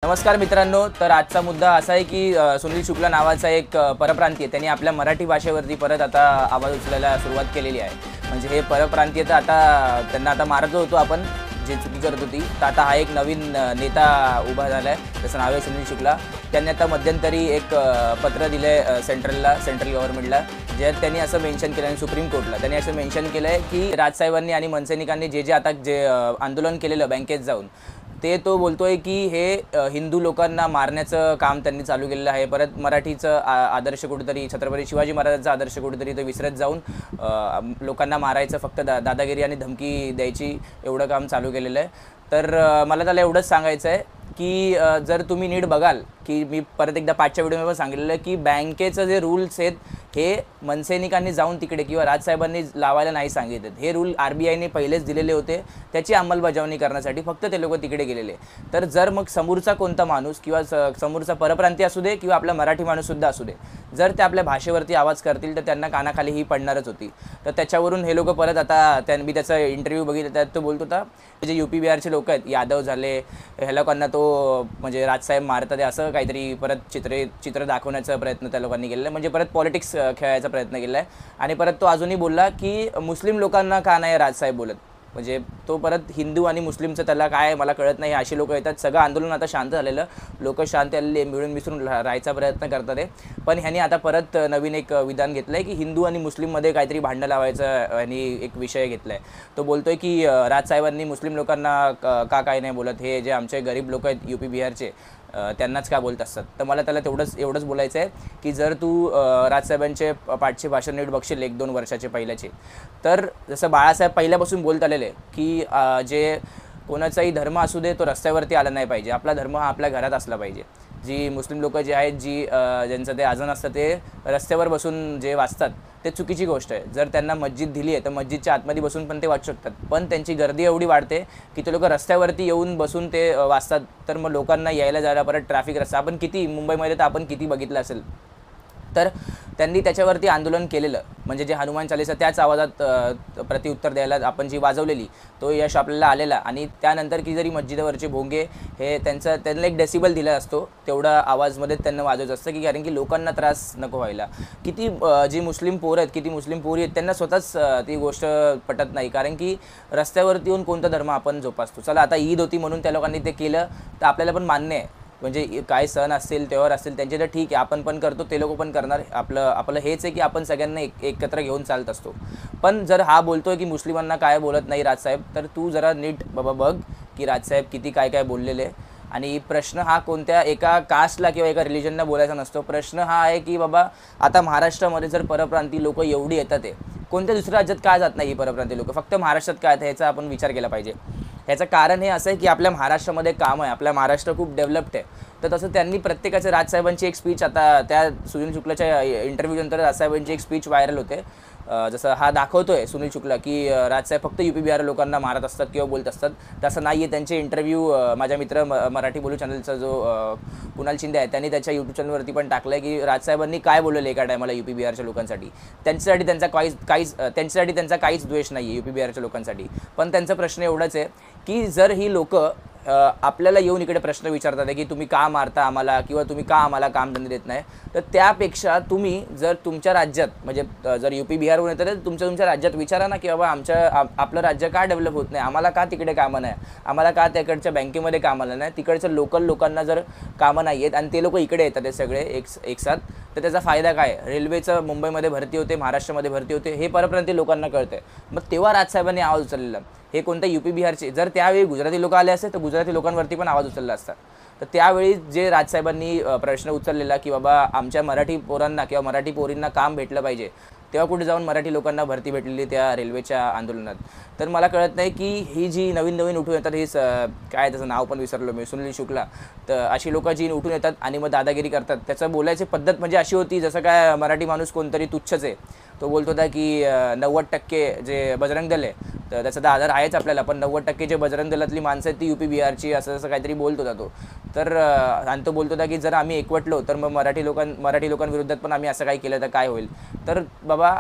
नमस्कार मित्रांनो, तर आजचा मुद्दा असा आहे की सुनील शुक्ला नावाचा एक परप्रांतीय त्यांनी आपल्या मराठी भाषेवरती परत आता आवाज उचलायला सुरुवात केलेली आहे। म्हणजे हे परप्रांतीय तर आता त्यांना आता मारत होतो आपण, जे चुकी करत होती, तर आता हा एक नवीन नेता उभा झाला आहे, त्याचं नाव आहे सुनील शुक्ला। त्यांनी आता मध्यंतरी एक पत्र दिलं सेंट्रल गव्हर्नमेंटला, ज्यात त्यांनी असं मेन्शन केलं, आणि सुप्रीम कोर्टला त्यांनी असं मेन्शन केलं आहे की राजसाहेबांनी आणि मनसैनिकांनी जे आता आंदोलन केलेलं बँकेत जाऊन, ते तो बोलतोय की हे हिंदू लोकांना मारण्याचं काम त्यांनी चालू केलेलं आहे। परत मराठीचं आदर्श कुठेतरी, छत्रपती शिवाजी महाराजांचा आदर्श कुठेतरी तो विसरत जाऊन लोकांना मारायचं, फक्त दादागिरी आणि धमकी द्यायची एवढं काम चालू केलेलं आहे। तर मला त्याला एवढंच सांगायचं आहे की जर तुम्ही नीट बघाल की मी परत एकदा पाठच्या व्हिडिओमध्ये सांगितलेलं की बँकेचं जे रूल्स आहेत हे मनसैनिकांनी जाऊन तिकडे किंवा राजसाहेबांनी लावायला नाही सांगितले। हे रूल RBIने पहिलेच दिलेले होते, त्याची अंमलबजावणी करण्यासाठी फक्त ते लोक तिकडे गेलेले। तर जर मग समोरचा कोणता माणूस किंवा समोरचा परप्रांतीय असू दे किंवा आपला मराठी माणूससुद्धा असू दे, जर ते आपल्या भाषेवरती आवाज करतील तर त्यांना कानाखाली ही पडणारच होती। तर त्याच्यावरून हे लोक परत आता मी त्याचा इंटरव्ह्यू बघितला, त्यात तो बोलत होता जे UP बिहारचे लोक आहेत, यादव झाले, ह्या लोकांना तो म्हणजे राजसाहेब मारतात असं काहीतरी परत चित्र दाखवण्याचा प्रयत्न त्या लोकांनी केलेला आहे, म्हणजे परत पॉलिटिक्स खेळायचा प्रयत्न केला आहे। आणि परत तो अजूनही बोलला की मुस्लिम लोकांना का नाही राजसाहेब बोलत, म्हणजे तो परत हिंदू आणि मुस्लिमचं त्याला काय मला कळत नाही, अशी लोक येतात। सगळं आंदोलन आता शांत झालेलं, लोक शांत आलेले, मिळून मिसळून राहायचा प्रयत्न करतात आहे। पण ह्यांनी आता परत नवीन एक विधान घेतलं आहे की हिंदू आणि मुस्लिममध्ये काहीतरी भांडणं लावायचं ह्यांनी एक विषय घेतला आहे। तो बोलतोय की राजसाहेबांनी मुस्लिम लोकांना का काय नाही बोलत, हे जे आमचे गरीब लोक आहेत UP बिहारचे त्यांनाच का बोलत असतात। तर मला त्याला एवढंच बोलायचं आहे की जर तू राजसाहेबांचे पाठचे भाषण नीट बघशील 1-2 वर्षाचे पहिल्याचे, तर जसं बाळासाहेब पहिल्यापासून बोलत आलेले की जे कोणाचाही धर्म असू दे तो रस्त्यावरती आला नाही पाहिजे, आपला धर्म हा आपल्या घरात असला पाहिजे। जी मुस्लिम लोक जे आहेत, ज्यांचं ते अजान असतं ते रस्त्यावर बसून जे वाचतात ते चुकीची गोष्ट आहे। जर त्यांना मस्जिद दिली आहे तर मस्जिदच्या आतमध्ये बसून पण ते वाचू शकतात, पण त्यांची गर्दी एवढी वाढते की ते लोक रस्त्यावरती येऊन बसून ते वाचतात, तर मग लोकांना यायला जायला परत ट्रॅफिक रस्ता आपण किती मुंबईमध्ये तर आपण किती बघितलं असेल। तर त्यांनी त्याच्यावरती आंदोलन केलेलं, म्हणजे जे हनुमान चालीसा त्याच आवाजात प्रतिउत्तर द्यायला आपण जी वाजवलेली, तो यश आपल्याला आलेला। आणि त्यानंतर की जरी मस्जिदावरचे भोंगे हे त्यांना एक डेसिबल दिला असतो, तेवढा आवाजमध्ये त्यांना वाजवायचं असतं की कारण की लोकांना त्रास नको व्हायला। किती जी मुस्लिम पोरं आहेत, किती मुस्लिम पोरी आहेत, त्यांना स्वतःच ती गोष्ट पटत नाही, कारण की रस्त्यावरती येऊन कोणता धर्म आपण जोपासतो। चला आता ईद होती म्हणून त्या लोकांनी ते केलं, तर आपल्याला पण मान्य आहे, म्हणजे काय सण असतील, त्योहार असतील, त्यांचे तर ठीक आहे, आपण पण करतो, ते लोक पण करणार। आपलं हेच आहे की आपण सगळ्यांना एकत्र घेऊन चालत असतो। पण जर हा बोलतोय की मुस्लिमांना काय बोलत नाही राजसाहेब, तर तू जरा नीट बाबा बघ की राजसाहेब किती काय बोललेले। आणि प्रश्न हा कोणत्या एका कास्टला किंवा एका रिलिजनला बोलायचा नसतो, प्रश्न हा आहे की बाबा आता महाराष्ट्रामध्ये जर परप्रांतीय लोक एवढी येतात आहे, कोणत्या दुसऱ्या राज्यात काय जात नाही ही परप्रांतीय लोक, फक्त महाराष्ट्रात काय येतं ह्याचा आपण विचार केला पाहिजे। ह्याचं कारण हे असं आहे की आपल्या महाराष्ट्रामध्ये काम आहे, आपला महाराष्ट्र खूप डेव्हलप्ड आहे। तर तसं त्यांनी प्रत्येकाच्या राजसाहेबांची एक स्पीच, आता त्या सुनील शुक्लाच्या इंटरव्ह्यूनंतर राजसाहेबांची एक स्पीच व्हायरल होते, जसं हा दाखवतोय सुनील शुक्ला की राजसाहेब फक्त UP बिहार लोकांना मारत असतात किंवा बोलत असतात, तसं नाही आहे। त्यांचे इंटरव्ह्यू माझ्या मित्र मराठी बोलू चॅनलचा जो कुणाल शिंदे आहे, त्यांनी त्याच्या YouTube चॅनलवरती पण टाकलं आहे की राजसाहेबांनी काय बोललेलं एका टायमाला UP बिहारच्या लोकांसाठी। त्यांच्यासाठी त्यांचा काहीच द्वेष नाही आहे UP बिहारच्या लोकांसाठी, पण त्यांचा प्रश्न एवढाच आहे की जर ही लोक आपल्याला येऊन इकडे प्रश्न विचारतात की तुम्ही का मारता आम्हाला किंवा तुम्ही का आम्हाला कामधंदे देत नाही, तर त्यापेक्षा तुम्ही जर तुमच्या राज्यात, म्हणजे जर UP बिहारहून येतं तर तुमच्या राज्यात विचारा ना की बाबा आपलं राज्य का डेव्हलप होत नाही, आम्हाला का तिकडे कामं नाही, आम्हाला का तिकडच्या बँकेमध्ये कामाला नाही, तिकडच्या लोकल लोकांना जर कामं नाही आहेत आणि ते लोक इकडे येतात ते सगळे एक साथ, तर त्याचा फायदा काय? रेल्वेचं मुंबईमध्ये भरती होते, महाराष्ट्रामध्ये भरती होते, हे परप्रांतीय लोकांना कळतंय। मग तेव्हा राजसाहेबांनी आवाज उचललेला, हे कोणत्या UP बिहारचे, जर त्यावेळी गुजराती लोक आले असते तर गुजराती लोकांवरती पण आवाज उचलला असता। तर त्यावेळी जे राजसाहेबांनी प्रश्न उचललेला की बाबा आमच्या मराठी पोरांना किंवा मराठी पोरींना काम भेटलं पाहिजे, तेव्हा कुठे जाऊन मराठी लोकांना भरती भेटलेली त्या रेल्वेच्या आंदोलनात। तर मला कळत नाही की ही जी नवीन उठून येतात, ही काय त्याचं नाव पण विसरलो मी, सुनील शुक्ला, तर अशी लोक जी उठून येतात आणि मग दादागिरी करतात, त्याचं बोलायची पद्धत म्हणजे अशी होती जसं काय मराठी माणूस कोणतरी तुच्छच आहे। तो बोलत होता की 90% जे बजरंग दल आहे, तर त्याचा तर आधार आहेच आपल्याला, पण 90% जे बजरंग दलातली माणसं आहेत ती UP बिहारची, असं काहीतरी बोलत होता तो। तर आणि तो बोलत होता की जर आम्ही एकवटलो तर मग मराठी लोकांविरोधात पण आम्ही असं काही केलं तर काय होईल। तर बाबा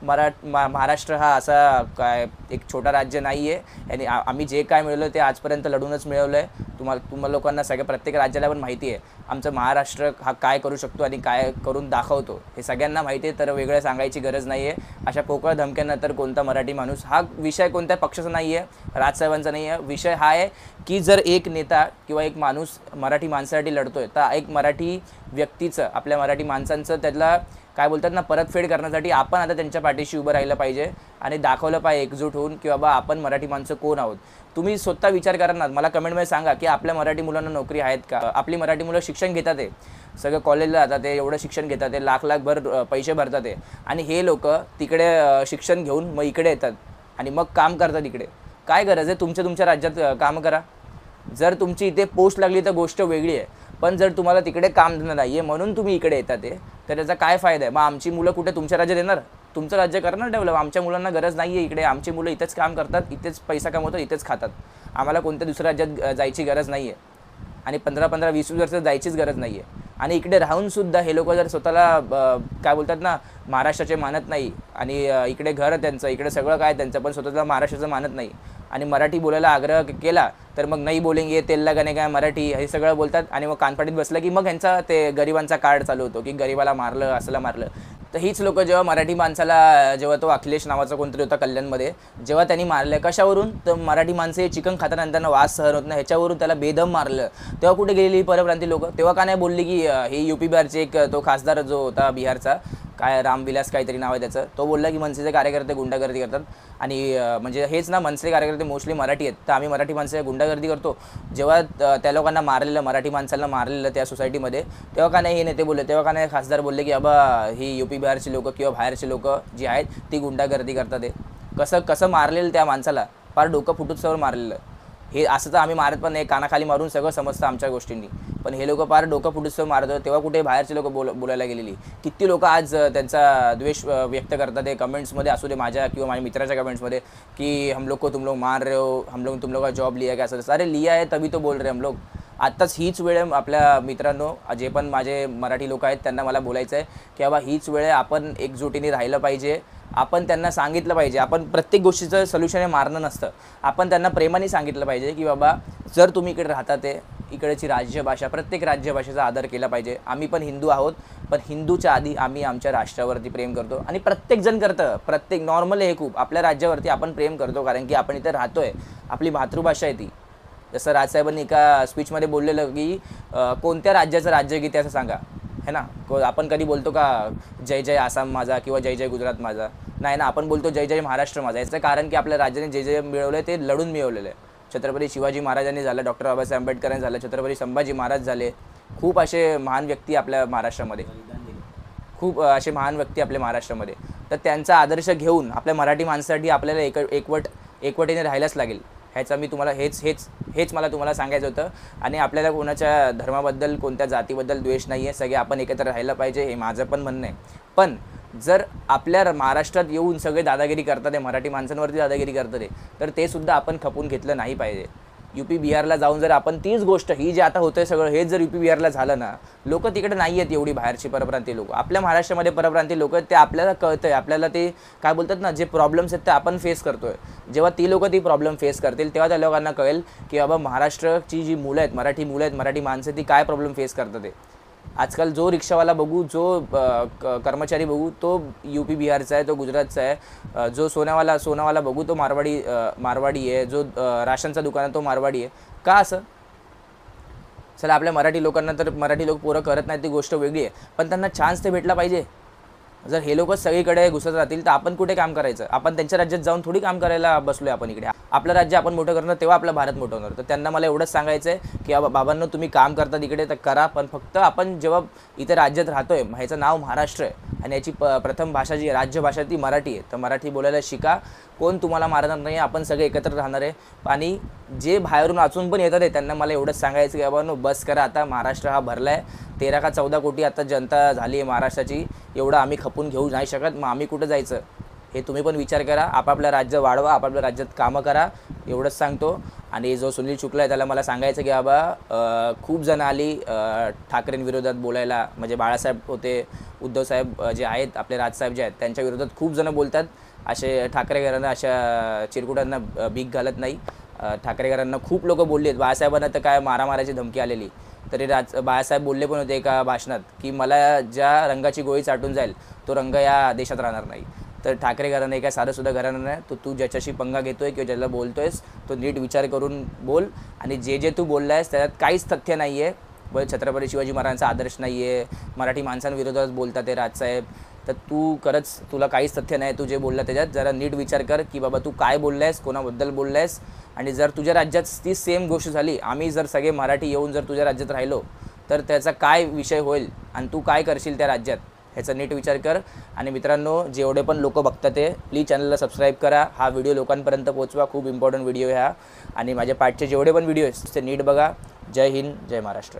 महाराष्ट्र हा असा काय एक छोटा राज्य नाही आहे आणि आम्ही जे काय मिळवलं ते आजपर्यंत लढूनच मिळवलं आहे. तुम्हाला लोकांना सगळ्या प्रत्येक राज्याला पण माहिती आहे आमचं महाराष्ट्र हा काय करू शकतो आणि काय करून दाखवतो हे सगळ्यांना माहिती आहे. तर वेगळं सांगायची गरज नाही आहे. अशा पोकळ धमक्यांना तर कोणता मराठी माणूस, हा विषय कोणत्या पक्षाचा नाही आहे, राजसाहेबांचा नाही आहे. विषय हा आहे की जर एक नेता किंवा एक माणूस मराठी माणसासाठी लढतोय तर एक मराठी व्यक्तीचं, आपल्या मराठी माणसांचं त्याला काय बोलतात ना परतफेड करण्यासाठी आपण आता त्यांच्या पाठीशी उभं राहिलं पाहिजे आणि दाखवलं पाहिजे एकजूट होऊन की बाबा आपण मराठी माणसं कोण आहोत. तुम्ही स्वतः विचार करा ना, मला कमेंटमध्ये सांगा की आपल्या मराठी मुलांना नोकरी आहेत का. आपली मराठी मुलं शिक्षण घेतात आहे, सगळं कॉलेजला जातात आहे, एवढं शिक्षण घेतात आहे, लाख भर पैसे भरतात आहे आणि हे लोक तिकडे शिक्षण घेऊन मग इकडे येतात आणि मग काम करतात इकडे. काय गरज आहे, तुमच्या राज्यात काम करा. जर तुमची इथे पोस्ट लागली तर गोष्ट वेगळी आहे, पण जर तुम्हाला तिकडे काम नाही आहे म्हणून तुम्ही इकडे येतात आहे तर त्याचा काय फायदा आहे. मग आमची मुलं कुठे तुमच्या राज्यात येणार, तुमचं राज्य करणार डेव्हलप. आमच्या मुलांना गरज नाही आहे इकडे, आमची मुलं इथेच काम करतात, इथेच पैसा कमवतात, इथेच खातात. आम्हाला कोणत्या दुसऱ्या राज्यात जायची गरज नाही आहे आणि 15-15, 20 वर्ष जायचीच गरज नाही आहे. आणि इकडे राहूनसुद्धा हे लोक जर स्वतःला काय बोलतात ना महाराष्ट्राचे मानत नाही आणि इकडे घर त्यांचं, इकडे सगळं काय त्यांचं, पण स्वतःला महाराष्ट्राचं मानत नाही आणि मराठी बोलायला आग्रह केला तर मग नाही बोलेंगे, तेलला गाणे काय मराठी, हे सगळं बोलतात आणि मग कानपाडीत बसलं की मग ह्यांचा ते गरिबांचा कार्ड चालू होतो की गरिबाला मारलं, असला मारलं. तर हीच लोक जेव्हा मराठी माणसाला, जेव्हा तो अखिलेश नावाचा कोणतरी होता कल्याणमध्ये, जेव्हा त्यांनी मारलं कशावरून, तर मराठी माणसं हे चिकन खाताना त्यांना वास सहन होत नाही ह्याच्यावरून त्याला बेदम मारलं. तेव्हा कुठे गेलेली परप्रांती लोक, तेव्हा का नाही बोलली की हे UP बिहारचे एक तो खासदार जो होता बिहारचा, काय रामविलास काहीतरी नाव आहे त्याचं, तो बोलला की मनसेचे कार्यकर्ते गुंडागर्दी करतात आणि म्हणजे हेच ना मनसे कार्यकर्ते मोस्टली मराठी आहेत तर आम्ही मराठी माणसं गुंडागर्दी करतो. जेव्हा त्या लोकांना मारलेलं, मराठी माणसाला मारलेलं त्या सोसायटीमध्ये, तेव्हा का नाही हे नेते बोलले, तेव्हा का नाही खासदार बोलले की बाबा ही UP बिहारची लोक किंवा बाहेरची लोक जी आहेत ती गुंडागर्दी करतात. ते कसं मारलेलं त्या माणसाला, फार डोकं फुटूस्तवर मारलेलं. हे असं तर आम्ही मारत पण नाही, कानाखाली मारून सगळं समजतं आमच्या गोष्टींनी, पण हे लोक फार डोकं फुटूस्तवर मारत. तेव्हा कुठे बाहेरचे लोक बोलायला गेलेली. किती लोक आज त्यांचा द्वेष व्यक्त करतात आहे कमेंट्समध्ये, असू दे माझ्या किंवा माझ्या मित्राच्या कमेंट्समध्ये की हम लोग को तुम लोग मार रहे हो, तुम लोग का जॉब लिया क्या, असं. अरे लिया है तभी तो बोल रहे हम लोग. आत्ताच हीच वेळ आहे आपल्या मित्रांनो, जे पण माझे मराठी लोक आहेत त्यांना मला बोलायचं आहे की बाबा हीच वेळ आहे, आपण एकजुटीने राहिलं पाहिजे. आपण त्यांना सांगितलं पाहिजे, आपण प्रत्येक गोष्टीचं सोल्युशन हे मारणं नसतं, आपण त्यांना प्रेमाने सांगितलं पाहिजे की बाबा जर तुम्ही इकडे राहता ते इकडची राज्यभाषा, प्रत्येक राज्यभाषेचा आदर केला पाहिजे. आम्ही पण हिंदू आहोत, पण हिंदूच्या आधी आम्ही आमच्या राष्ट्रावरती प्रेम करतो आणि प्रत्येकजण करतं, प्रत्येक नॉर्मल हे खूप आपल्या राज्यावरती आपण प्रेम करतो कारण की आपण इथे राहतो आहे, आपली मातृभाषा आहे ती. जसं राजसाहेबांनी एका स्पीचमध्ये बोललेलं की कोणत्या राज्याचं राज्यगीत असं सांगा, है ना. आपण कधी बोलतो का जय जय आसाम माझा किंवा जय जय गुजरात माझा, नाही ना. आपण बोलतो जय जय महाराष्ट्र माझा. याचं कारण की आपल्या राज्याने जे जे मिळवलं आहे ते लढून मिळवलेलं आहे. छत्रपती शिवाजी महाराजांनी झालं, डॉक्टर बाबासाहेब आंबेडकरांनी झालं, छत्रपती संभाजी महाराज झाले. खूप असे महान व्यक्ती आपल्या महाराष्ट्रामध्ये, खूप असे महान व्यक्ती आपल्या महाराष्ट्रामध्ये. तर त्यांचा आदर्श घेऊन आपल्या मराठी माणसासाठी आपल्याला एकवटीने राहायलाच लागेल. ह्याचा मी तुम्हाला हेच मला तुम्हाला सांगायचं होतं. आणि आपल्याला कोणाच्या धर्माबद्दल, कोणत्या जातीबद्दल द्वेष नाही आहे, सगळे आपण एकत्र राहायला पाहिजे, हे माझं पण म्हणणं आहे. पण जर आपल्या महाराष्ट्रात येऊन सगळे दादागिरी करतात आहे, मराठी माणसांवरती दादागिरी करतात आहे, तर ते सुद्धा आपण खपून घेतलं नाही पाहिजे. UP बिहारला जाऊन जर आपण तीच गोष्ट, ही जे आता होतं आहे सगळं, हेच जर UP बिहारला झालं ना, लोक तिकडे नाही आहेत एवढी बाहेरची परप्रांतीय लोक, आपल्या महाराष्ट्रामध्ये परप्रांतीय लोक आहेत, ते आपल्याला कळतं आहे, आपल्याला ते काय बोलतात ना जे प्रॉब्लेम्स आहेत ते आपण फेस करतो आहे. जेव्हा ती लोक ती प्रॉब्लेम फेस करतील तेव्हा त्या लोकांना कळेल की बाबा महाराष्ट्राची जी मुलं आहेत, मराठी मुलं आहेत, मराठी माणसं, ती काय प्रॉब्लेम फेस करतात आहे. आजकाल जो रिक्षावाला बघू, जो कर्मचारी बघू तो UP बिहारचा आहे, तो गुजरातचा आहे. जो सोनावाला बघू तो मारवाडी आहे. जो राशनचा दुकान आहे तो मारवाडी आहे. का असं? चला आपल्या मराठी लोकांना तर मराठी लोक पोरं करत नाहीत ती गोष्ट वेगळी आहे, पण त्यांना चान्स ते भेटला पाहिजे. जर हे लोकच सगळीकडे घुसत राहतील तर आपण कुठे काम करायचं? आपण त्यांच्या राज्यात जाऊन थोडी काम करायला बसलोय आपण इकडे. आपलं राज्य आपण मोठं करणार तेव्हा आपला भारत मोठं होणार. तर त्यांना मला एवढंच सांगायचं आहे की बाबांनो तुम्ही काम करता तिकडे तर करा, पण फक्त आपण जेव्हा इथे राज्यात राहतोय, ह्याचं नाव महाराष्ट्र आहे आणि याची प्रथम भाषा जी राजभाषा ती मराठी आहे, तर मराठी बोलायला शिका. कोण तुम्हाला मारणार नाही, आपण सगळे एकत्र राहणार आहे. आणि जे बाहेरून वाचून पण येतात आहे त्यांना मला एवढंच सांगायचं की बाबांनो बस करा आता. महाराष्ट्र हा भरला आहे, 13 का 14 कोटी आता जनता झाली आहे महाराष्ट्राची. एवढं आम्ही खपून घेऊ नाही शकत. मग आम्ही कुठं जायचं हे तुम्ही पण विचार करा, आपापलं राज्य वाढवा, आपापल्या राज्यात कामं करा, एवढंच सांगतो. आणि जो सुनील शुक्ला आहे त्याला मला सांगायचं की बाबा खूप जण आली ठाकरेंविरोधात बोलायला, म्हणजे बाळासाहेब होते, उद्धवसाहेब जे आहेत आपले राजसाहेब जे आहेत त्यांच्या विरोधात खूप जण बोलतात. असे ठाकरे घरांना अशा चिरकुटांना भीक घालत नाही. ठाकरे घरांना खूप लोक बोलली आहेत, बाळासाहेबांना तर काय मारामाराची धमकी आलेली, तरी बाळासाहेब बोलले पण होते एका भाषणात की मला ज्या रंगाची गोळी चाटून जाईल तो रंग या देशात राहणार नाही. तर ठाकरे घराणं काय साधंसुद्धा घराणं नाही. तो तू ज्याच्याशी पंगा घेतोय किंवा ज्याला बोलतोयस तो नीट विचार करून बोल. आणि जे तू बोलला आहेस त्याच्यात काहीच तथ्य नाही आहे. छत्रपती शिवाजी महाराजांचा आदर्श नाही आहे, मराठी माणसांविरोधात बोलतात ते राजसाहेब, तर तू खरंच तुला काहीच तथ्य नाही तू जे बोलला त्याच्यात. जरा नीट विचार कर की बाबा तू काय बोलला आहेस, कोणाबद्दल बोलला आहेस. आणि जर तुझ्या राज्यात ती सेम गोष्ट झाली, आम्ही जर सगळे मराठी येऊन जर तुझ्या राज्यात राहिलो तर त्याचा काय विषय होईल आणि तू काय करशील त्या राज्यात, ह्याचा नीट विचार कर. आणि मित्रांनो, जेवढे पण लोक बघतात ते प्लीज चॅनलला सबस्क्राईब करा, हा व्हिडिओ लोकांपर्यंत पोहोचवा, खूप इम्पॉर्टंट व्हिडिओ आहे हा. आणि माझ्या पाठचे जेवढे पण व्हिडिओ आहेत ते नीट बघा. जय हिंद, जय महाराष्ट्र.